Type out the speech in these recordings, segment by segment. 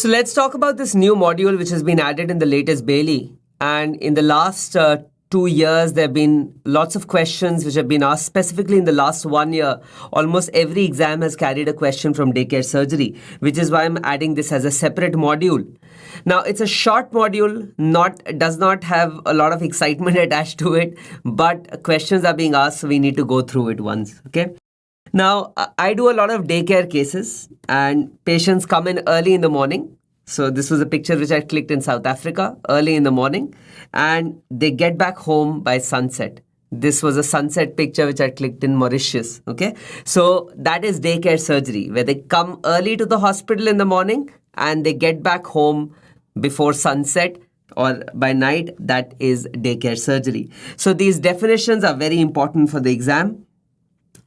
So let's talk about this new module which has been added in the latest Bailey. And in the last 2 years, there have been lots of questions which have been asked. Specifically in the last 1 year, almost every exam has carried a question from daycare surgery, which is why I'm adding this as a separate module. Now, it's a short module, does not have a lot of excitement attached to it, but questions are being asked, so we need to go through it once, okay? Now, I do a lot of daycare cases and patients come in early in the morning. So this was a picture which I clicked in South Africa early in the morning, and they get back home by sunset. This was a sunset picture which I clicked in Mauritius, okay? So that is daycare surgery, where they come early to the hospital in the morning and they get back home before sunset or by night. That is daycare surgery. So these definitions are very important for the exam.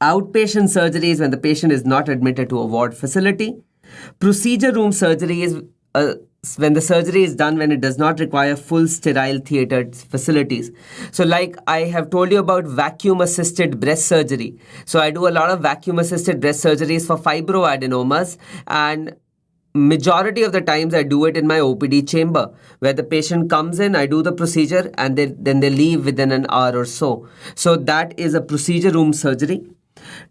Outpatient surgery is when the patient is not admitted to a ward facility. Procedure room surgery is when the surgery is done when it does not require full sterile theater facilities. So like I have told you about vacuum assisted breast surgery. So I do a lot of vacuum assisted breast surgeries for fibroadenomas, and majority of the times I do it in my OPD chamber, where the patient comes in, I do the procedure, and then they leave within an hour or so. So that is a procedure room surgery.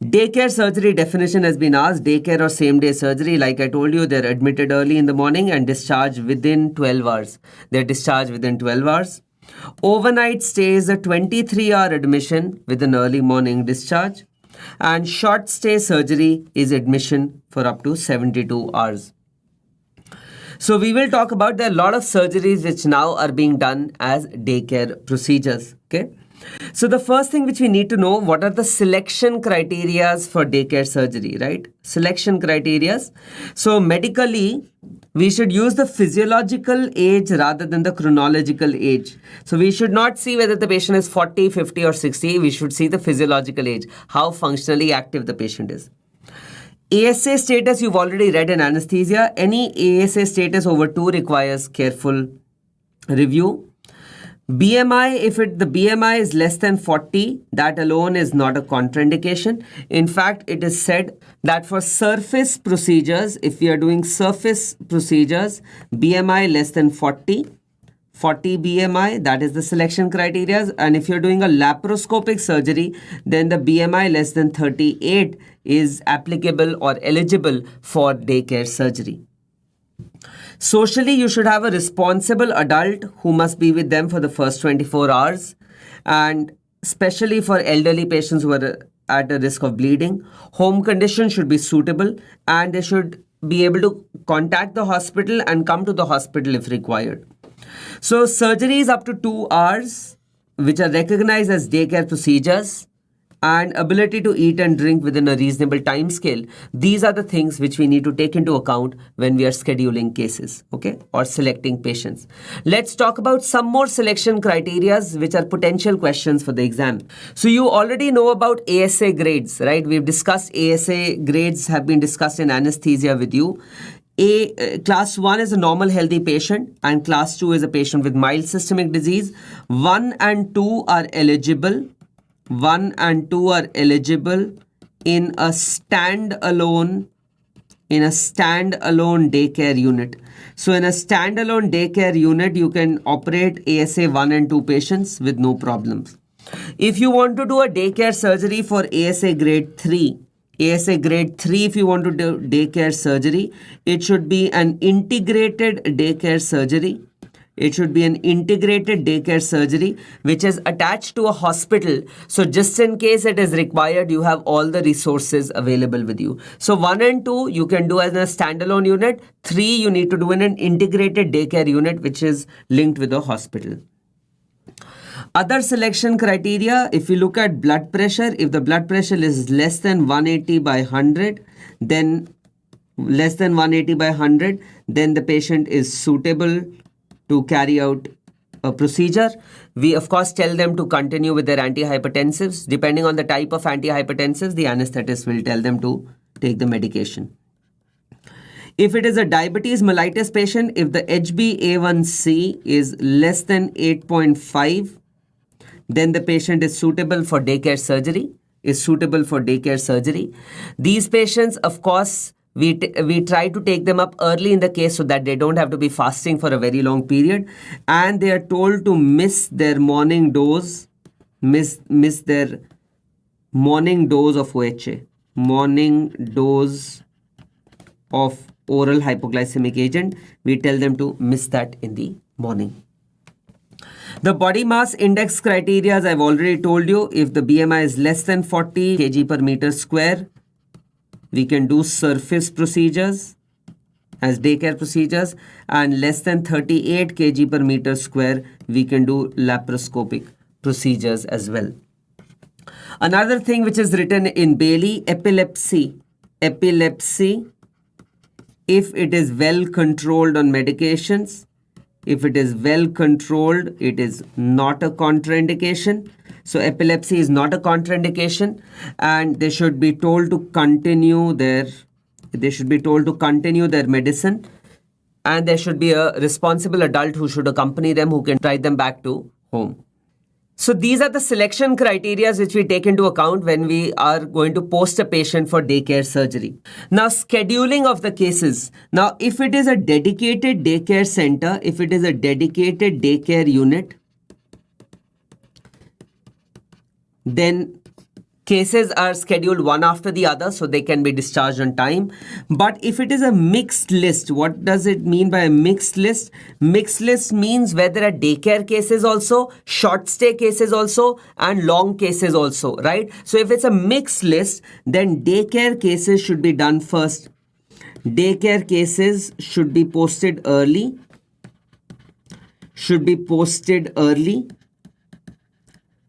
Daycare surgery definition has been asked. Daycare or same-day surgery, like I told you, they're admitted early in the morning and discharged within 12 hours. They're discharged within 12 hours. Overnight stay is a 23-hour admission with an early morning discharge. And short stay surgery is admission for up to 72 hours. So we will talk about there are a lot of surgeries which now are being done as daycare procedures, okay? So the first thing which we need to know, what are the selection criterias for daycare surgery, right? Selection criterias. So medically, we should use the physiological age rather than the chronological age. So we should not see whether the patient is 40, 50 or 60. We should see the physiological age, how functionally active the patient is. ASA status you've already read in anesthesia. Any ASA status over 2 requires careful review. BMI, if the BMI is less than 40, that alone is not a contraindication. In fact, it is said that for surface procedures, if we are doing surface procedures, BMI less than 40 BMI, that is the selection criteria. And if you're doing a laparoscopic surgery, then the BMI less than 38 is applicable or eligible for daycare surgery. Socially, you should have a responsible adult who must be with them for the first 24 hours. And especially for elderly patients who are at a risk of bleeding, home conditions should be suitable, and they should be able to contact the hospital and come to the hospital if required. So surgeries up to 2 hours, which are recognized as daycare procedures, and ability to eat and drink within a reasonable time scale. These are the things which we need to take into account when we are scheduling cases, okay, or selecting patients. Let's talk about some more selection criteria which are potential questions for the exam. So you already know about ASA grades, right? We've discussed ASA grades, have been discussed in anesthesia with you. Class 1 is a normal healthy patient, and class 2 is a patient with mild systemic disease. 1 and 2 are eligible. 1 and 2 are eligible in a standalone daycare unit. So in a standalone daycare unit, you can operate ASA 1 and 2 patients with no problems. If you want to do a daycare surgery for ASA grade 3, if you want to do daycare surgery, it should be an integrated daycare surgery. It should be an integrated daycare surgery which is attached to a hospital. So just in case it is required, you have all the resources available with you. So 1 and 2 you can do as a standalone unit. 3 you need to do in an integrated daycare unit which is linked with a hospital. Other selection criteria, if you look at blood pressure, if the blood pressure is less than 180 by 100, then the patient is suitable to carry out a procedure. We of course tell them to continue with their antihypertensives. Depending on the type of antihypertensives, the anesthetist will tell them to take the medication. If it is a diabetes mellitus patient, if the HbA1c is less than 8.5, then the patient is suitable for daycare surgery. These patients, of course, we try to take them up early in the case so that they don't have to be fasting for a very long period, and they are told to miss their morning dose, miss their morning dose of OHA, morning dose of oral hypoglycemic agent. We tell them to miss that in the morning. The body mass index criteria, as I've already told you, if the BMI is less than 40 kg per meter square, we can do surface procedures as daycare procedures, and less than 38 kg per meter square, we can do laparoscopic procedures as well. Another thing which is written in Bailey, epilepsy, if it is well controlled on medications, if it is well controlled, it is not a contraindication. So epilepsy is not a contraindication, and they should be told to continue their medicine, and there should be a responsible adult who should accompany them, who can drive them back to home. So these are the selection criteria which we take into account when we are going to post a patient for daycare surgery. Now, scheduling of the cases. Now, if it is a dedicated daycare center, if it is a dedicated daycare unit, then cases are scheduled one after the other so they can be discharged on time. But if it is a mixed list, what does it mean by a mixed list? Mixed list means where there are daycare cases also, short stay cases also, and long cases also, right? So if it's a mixed list, then daycare cases should be done first. Daycare cases should be posted early.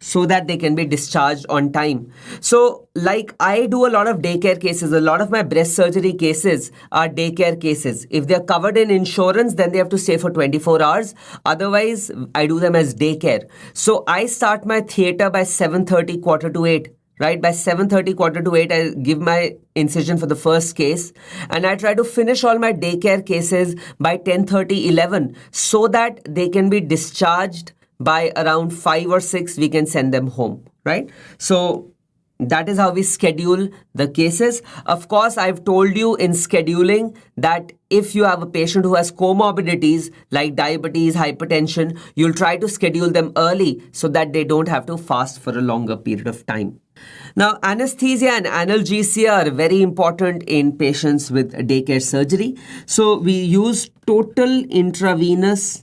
So that they can be discharged on time. So like I do a lot of daycare cases, a lot of my breast surgery cases are daycare cases. If they're covered in insurance, then they have to stay for 24 hours. Otherwise, I do them as daycare. So I start my theater by 7:30, 7:45, right? By 7:30, 7:45, I give my incision for the first case, and I try to finish all my daycare cases by 10:30, 11, so that they can be discharged by around 5 or 6, we can send them home, right? So that is how we schedule the cases. Of course, I've told you in scheduling that if you have a patient who has comorbidities like diabetes, hypertension, you'll try to schedule them early so that they don't have to fast for a longer period of time. Now, anesthesia and analgesia are very important in patients with daycare surgery. So we use total intravenous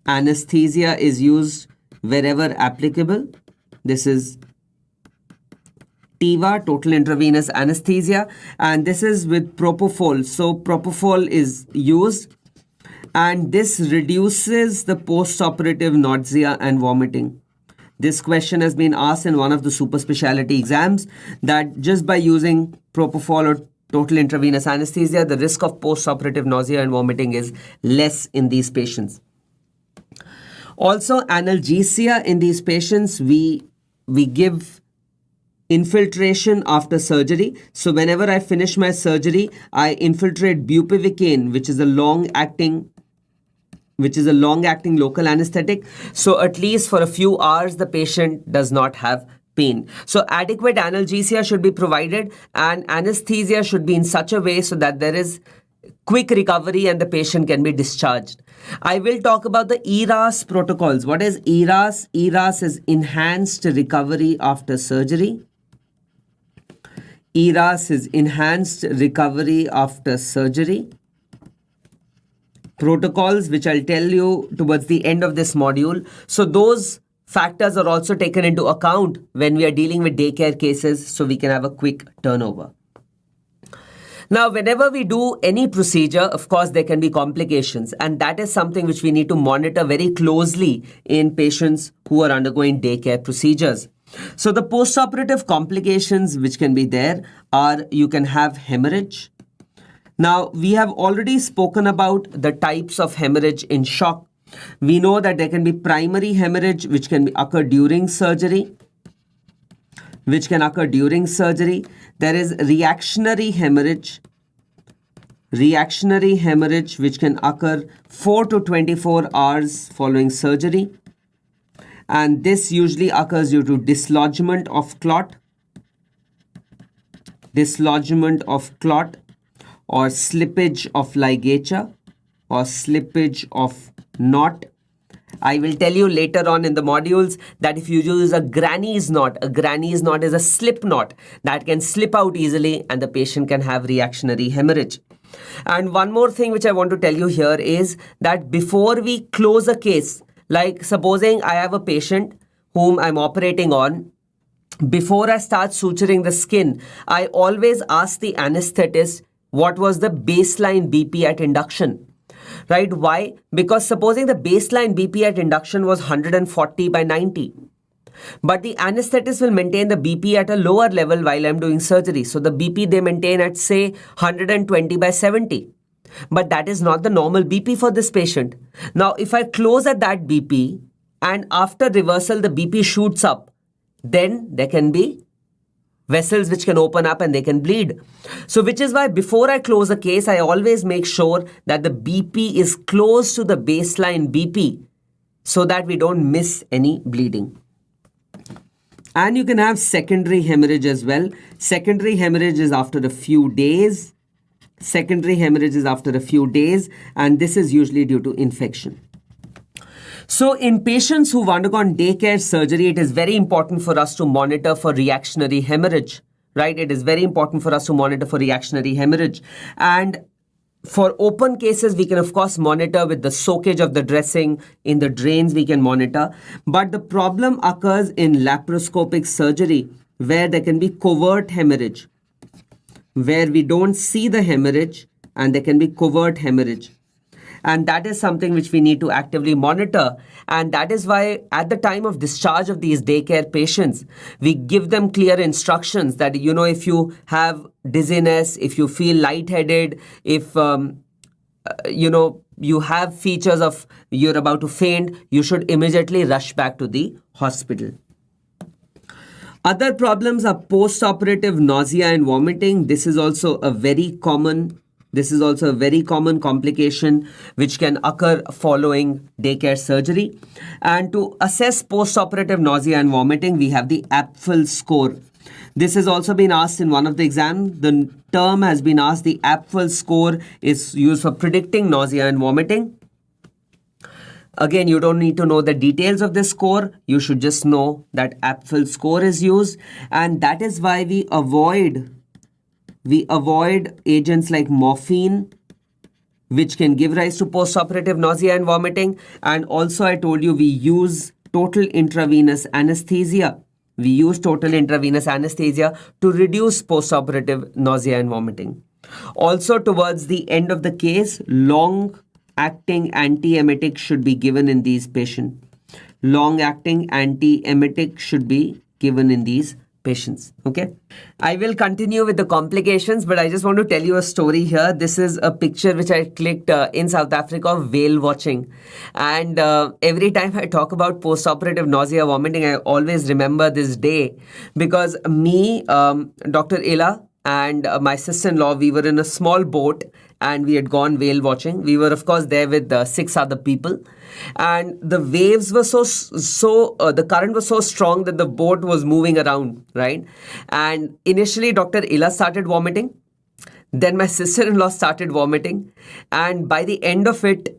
anesthesia is used wherever applicable. This is TIVA, total intravenous anesthesia, and this is with propofol. So propofol is used, and this reduces the post-operative nausea and vomiting. This question has been asked in one of the super specialty exams, that just by using propofol or total intravenous anesthesia, the risk of post-operative nausea and vomiting is less in these patients. Also, analgesia in these patients, we give infiltration after surgery. So whenever I finish my surgery, I infiltrate bupivacaine, which is a long-acting local anesthetic. So at least for a few hours, the patient does not have pain. So adequate analgesia should be provided, and anesthesia should be in such a way so that there is quick recovery and the patient can be discharged. I will talk about the ERAS protocols. What is ERAS? ERAS is Enhanced Recovery After Surgery. ERAS is Enhanced Recovery After Surgery. Protocols, which I'll tell you towards the end of this module. So those factors are also taken into account when we are dealing with daycare cases, so we can have a quick turnover. Now, whenever we do any procedure, of course, there can be complications, and that is something which we need to monitor very closely in patients who are undergoing daycare procedures. So the postoperative complications which can be there are, you can have hemorrhage. Now, we have already spoken about the types of hemorrhage in shock. We know that there can be primary hemorrhage which can occur during surgery. There is reactionary hemorrhage which can occur 4 to 24 hours following surgery, and this usually occurs due to dislodgement of clot. dislodgement of clot, or slippage of ligature, or slippage of knot. I will tell you later on in the modules that if you use a granny's knot is a slip knot that can slip out easily and the patient can have reactionary hemorrhage. And one more thing which I want to tell you here is that before we close a case, like supposing I have a patient whom I'm operating on, before I start suturing the skin, I always ask the anesthetist what was the baseline BP at induction. Right? Why? Because supposing the baseline BP at induction was 140 by 90. But the anesthetist will maintain the BP at a lower level while I'm doing surgery. So the BP they maintain at say 120 by 70. But that is not the normal BP for this patient. Now, if I close at that BP and after reversal the BP shoots up, then there can be vessels which can open up and they can bleed. So which is why before I close a case, I always make sure that the BP is close to the baseline BP so that we don't miss any bleeding. And you can have secondary hemorrhage as well. Secondary hemorrhage is after a few days. Secondary hemorrhage is after a few days, and this is usually due to infection. So in patients who've undergone daycare surgery, it is very important for us to monitor for reactionary hemorrhage, right? It is very important for us to monitor for reactionary hemorrhage. And for open cases, we can of course monitor with the soakage of the dressing. In the drains, we can monitor. But the problem occurs in laparoscopic surgery where there can be covert hemorrhage, where we don't see the hemorrhage and there can be covert hemorrhage. And that is something which we need to actively monitor. And that is why at the time of discharge of these daycare patients, we give them clear instructions that, if you have dizziness, if you feel lightheaded, if, you have features of you're about to faint, you should immediately rush back to the hospital. Other problems are post-operative nausea and vomiting. This is also a very common complication which can occur following daycare surgery. And to assess post-operative nausea and vomiting, we have the Apfel score. This has also been asked in one of the exams. The term has been asked. The Apfel score is used for predicting nausea and vomiting. Again, you don't need to know the details of this score. You should just know that Apfel score is used. And that is why we avoid agents like morphine, which can give rise to postoperative nausea and vomiting. And also I told you we use total intravenous anesthesia. We use total intravenous anesthesia to reduce postoperative nausea and vomiting. Also towards the end of the case, long-acting antiemetic should be given in these patients. Long-acting antiemetic should be given in these patients. Okay, I will continue with the complications, but I just want to tell you a story here. This is a picture which I clicked in South Africa of whale watching, and every time I talk about post-operative nausea, vomiting, I always remember this day because me, Dr. Ila, and my sister-in-law, we were in a small boat and we had gone whale watching. We were of course there with 6 other people, and the waves were the current was so strong that the boat was moving around, right? And initially Dr. Ila started vomiting, then my sister-in-law started vomiting, and by the end of it,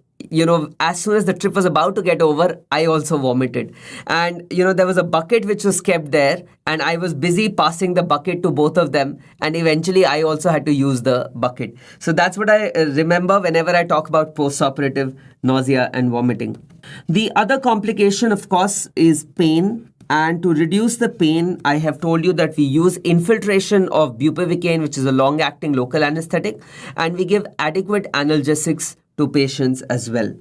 as soon as the trip was about to get over, I also vomited. And, there was a bucket which was kept there and I was busy passing the bucket to both of them. And eventually I also had to use the bucket. So that's what I remember whenever I talk about post-operative nausea and vomiting. The other complication, of course, is pain. And to reduce the pain, I have told you that we use infiltration of bupivacaine, which is a long-acting local anesthetic, and we give adequate analgesics to patients as well.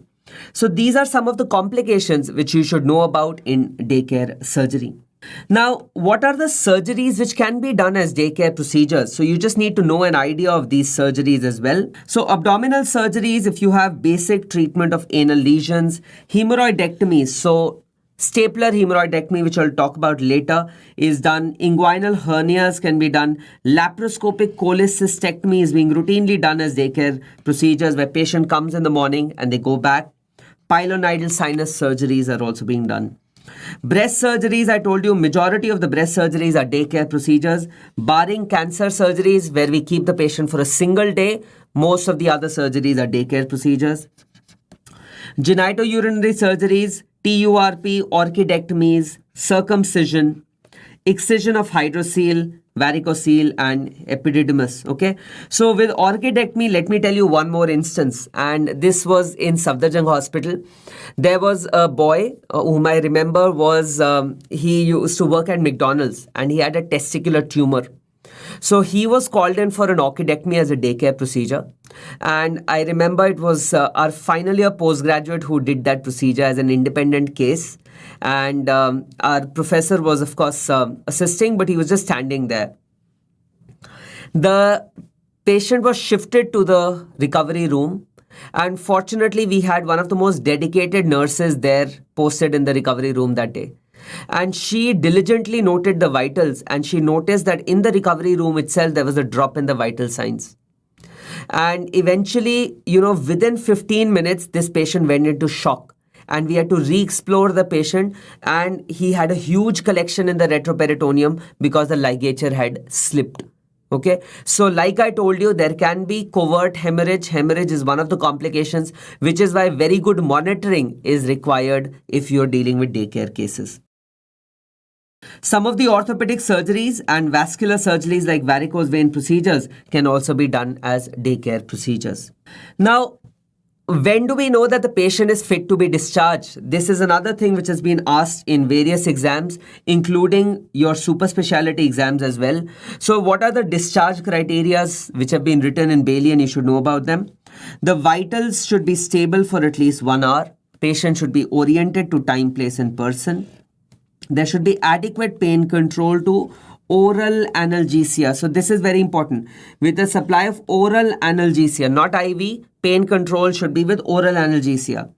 So these are some of the complications which you should know about in daycare surgery. Now, what are the surgeries which can be done as daycare procedures? So you just need to know an idea of these surgeries as well. So abdominal surgeries, if you have basic treatment of anal lesions, hemorrhoidectomies, so stapler hemorrhoidectomy, which I'll talk about later, is done. Inguinal hernias can be done. Laparoscopic cholecystectomy is being routinely done as daycare procedures where patient comes in the morning and they go back. Pilonidal sinus surgeries are also being done. Breast surgeries, I told you, majority of the breast surgeries are daycare procedures, barring cancer surgeries where we keep the patient for a single day. Most of the other surgeries are daycare procedures. Genitourinary surgeries, TURP, orchidectomies, circumcision, excision of hydrocele, varicocele, and epididymis. Okay, so with orchidectomy, let me tell you one more instance, and this was in Safdarjung Hospital. There was a boy whom I remember was he used to work at McDonald's, and he had a testicular tumor. So he was called in for an orchidectomy as a daycare procedure. And I remember it was our final year postgraduate who did that procedure as an independent case. And our professor was, of course, assisting, but he was just standing there. The patient was shifted to the recovery room. And fortunately, we had one of the most dedicated nurses there posted in the recovery room that day. And she diligently noted the vitals, and she noticed that in the recovery room itself, there was a drop in the vital signs. And eventually, within 15 minutes, this patient went into shock. And we had to re-explore the patient, and he had a huge collection in the retroperitoneum because the ligature had slipped. Okay, so like I told you, there can be covert hemorrhage. Hemorrhage is one of the complications, which is why very good monitoring is required if you're dealing with daycare cases. Some of the orthopedic surgeries and vascular surgeries like varicose vein procedures can also be done as daycare procedures. Now, when do we know that the patient is fit to be discharged? This is another thing which has been asked in various exams, including your super specialty exams as well. So what are the discharge criteria which have been written in Bailey, and you should know about them? The vitals should be stable for at least 1 hour. Patient should be oriented to time, place, and person. There should be adequate pain control to oral analgesia. So this is very important. With the supply of oral analgesia, not IV, pain control should be with oral analgesia.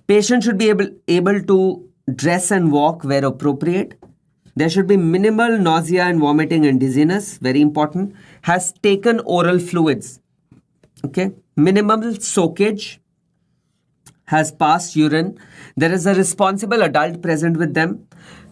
Patient should be able to dress and walk where appropriate. There should be minimal nausea and vomiting and dizziness, very important. Has taken oral fluids. Okay, minimal soakage. Has passed urine. There is a responsible adult present with them,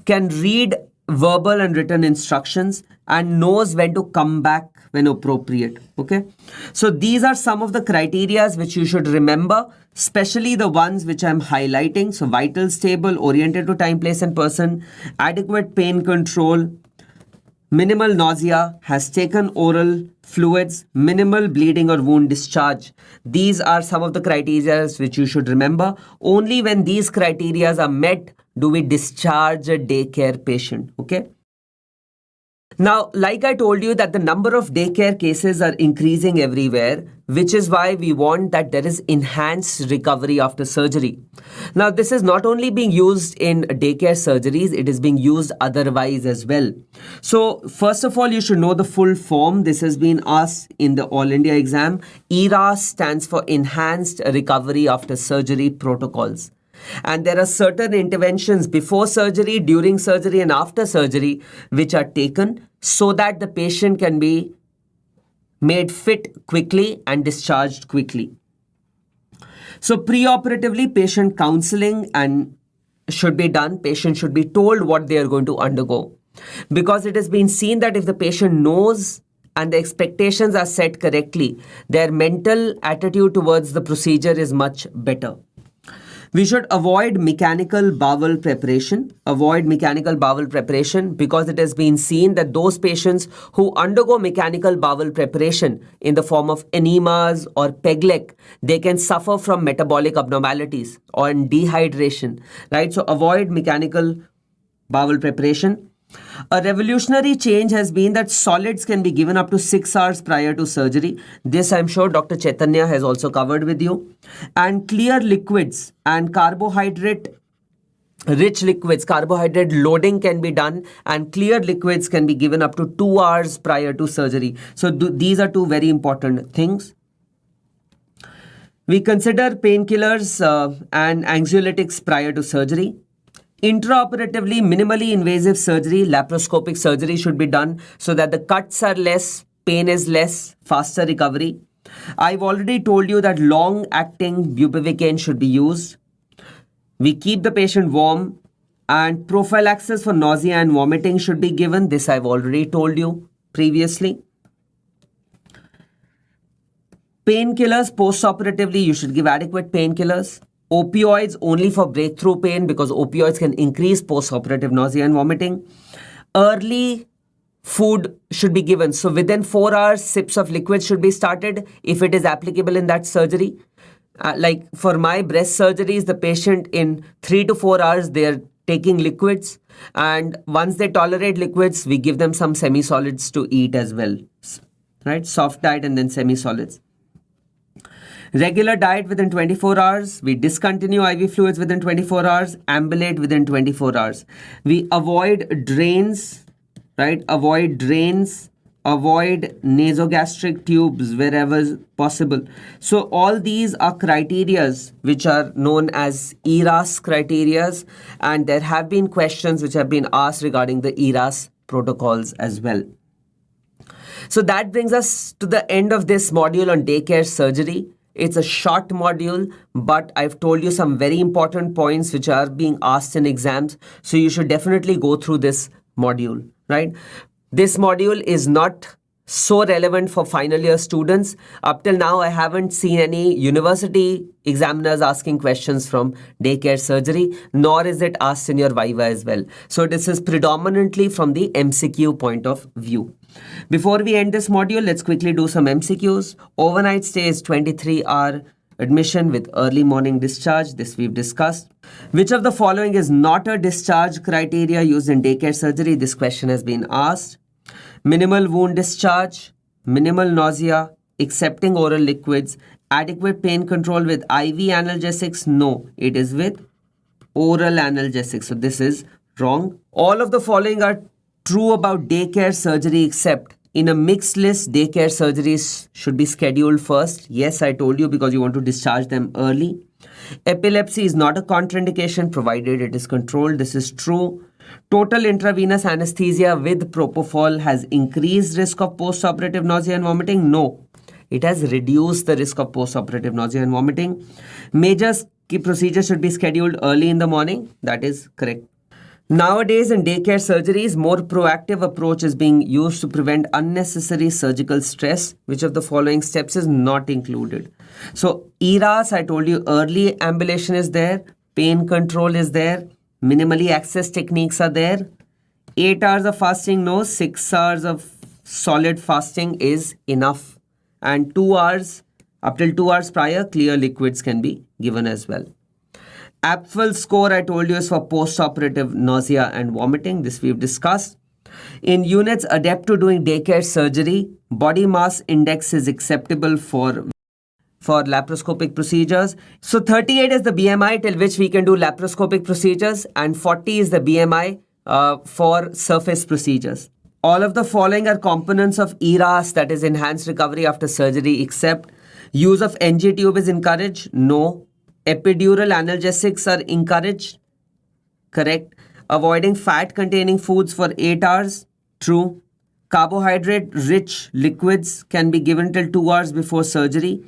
can read verbal and written instructions, and knows when to come back when appropriate. Okay, so these are some of the criteria which you should remember, especially the ones which I'm highlighting. So vital stable, oriented to time, place, and person, adequate pain control, minimal nausea, has taken oral fluids, minimal bleeding or wound discharge. These are some of the criteria which you should remember. Only when these criteria are met do we discharge a daycare patient. Okay. Now, like I told you that the number of daycare cases are increasing everywhere, which is why we want that there is enhanced recovery after surgery. Now, this is not only being used in daycare surgeries, it is being used otherwise as well. So, first of all, you should know the full form. This has been asked in the All India exam. ERAS stands for Enhanced Recovery After Surgery Protocols. And there are certain interventions before surgery, during surgery, and after surgery which are taken so that the patient can be made fit quickly and discharged quickly. So preoperatively, patient counseling and should be done. Patient should be told what they are going to undergo, because it has been seen that if the patient knows and the expectations are set correctly, their mental attitude towards the procedure is much better. We should avoid mechanical bowel preparation. Avoid mechanical bowel preparation because it has been seen that those patients who undergo mechanical bowel preparation in the form of enemas or PEGLEC, they can suffer from metabolic abnormalities or dehydration, right? So avoid mechanical bowel preparation. A revolutionary change has been that solids can be given up to 6 hours prior to surgery. This I'm sure Dr. Chaitanya has also covered with you. And clear liquids and carbohydrate rich liquids, carbohydrate loading can be done, and clear liquids can be given up to 2 hours prior to surgery. So these are two very important things. We consider painkillers and anxiolytics prior to surgery. Intraoperatively, minimally invasive surgery, laparoscopic surgery should be done so that the cuts are less, pain is less, faster recovery. I've already told you that long-acting bupivacaine should be used. We keep the patient warm, and prophylaxis for nausea and vomiting should be given. This I've already told you previously. Painkillers post-operatively, you should give adequate painkillers. Opioids only for breakthrough pain, because opioids can increase post-operative nausea and vomiting. Early food should be given. So within 4 hours, sips of liquid should be started if it is applicable in that surgery. Like for my breast surgeries, the patient in 3 to 4 hours, they're taking liquids. And once they tolerate liquids, we give them some semi-solids to eat as well. Right? Soft diet and then semi-solids. Regular diet within 24 hours. We discontinue IV fluids within 24 hours. Ambulate within 24 hours. We avoid drains, right? Avoid drains. Avoid nasogastric tubes wherever possible. So all these are criterias which are known as ERAS criterias, and there have been questions which have been asked regarding the ERAS protocols as well. So that brings us to the end of this module on daycare surgery. It's a short module, but I've told you some very important points which are being asked in exams. So you should definitely go through this module, right? This module is not so relevant for final year students. Up till now, I haven't seen any university examiners asking questions from daycare surgery, nor is it asked in your Viva as well. So this is predominantly from the MCQ point of view. Before we end this module, let's quickly do some MCQs. Overnight stay is 23-hour admission with early morning discharge. This we've discussed. Which of the following is not a discharge criteria used in daycare surgery? This question has been asked. Minimal wound discharge, minimal nausea, accepting oral liquids, adequate pain control with IV analgesics. No, it is with oral analgesics. So this is wrong. All of the following are true about daycare surgery except in a mixed list, daycare surgeries should be scheduled first. Yes, I told you because you want to discharge them early. Epilepsy is not a contraindication provided it is controlled. This is true. Total intravenous anesthesia with propofol has increased risk of post-operative nausea and vomiting. No, it has reduced the risk of post-operative nausea and vomiting. Major procedures should be scheduled early in the morning. That is correct. Nowadays in daycare surgeries, more proactive approach is being used to prevent unnecessary surgical stress. Which of the following steps is not included? So ERAS, I told you, early ambulation is there, pain control is there, minimally access techniques are there. 8 hours of fasting, no. 6 hours of solid fasting is enough. And 2 hours, up till 2 hours prior, clear liquids can be given as well. APFL score, I told you, is for post-operative nausea and vomiting. This we've discussed. In units adept to doing daycare surgery, body mass index is acceptable for laparoscopic procedures. So 38 is the BMI till which we can do laparoscopic procedures, and 40 is the BMI for surface procedures. All of the following are components of ERAS, that is enhanced recovery after surgery, except use of NG tube is encouraged. No. Epidural analgesics are encouraged. Correct. Avoiding fat containing foods for 8 hours. True. Carbohydrate rich liquids can be given till 2 hours before surgery.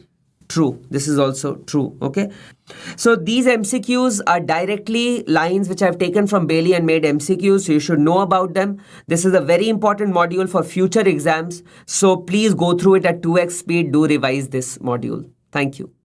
True. This is also true. Okay. So these MCQs are directly lines which I've taken from Bailey and made MCQs. So you should know about them. This is a very important module for future exams. So please go through it at 2x speed. Do revise this module. Thank you.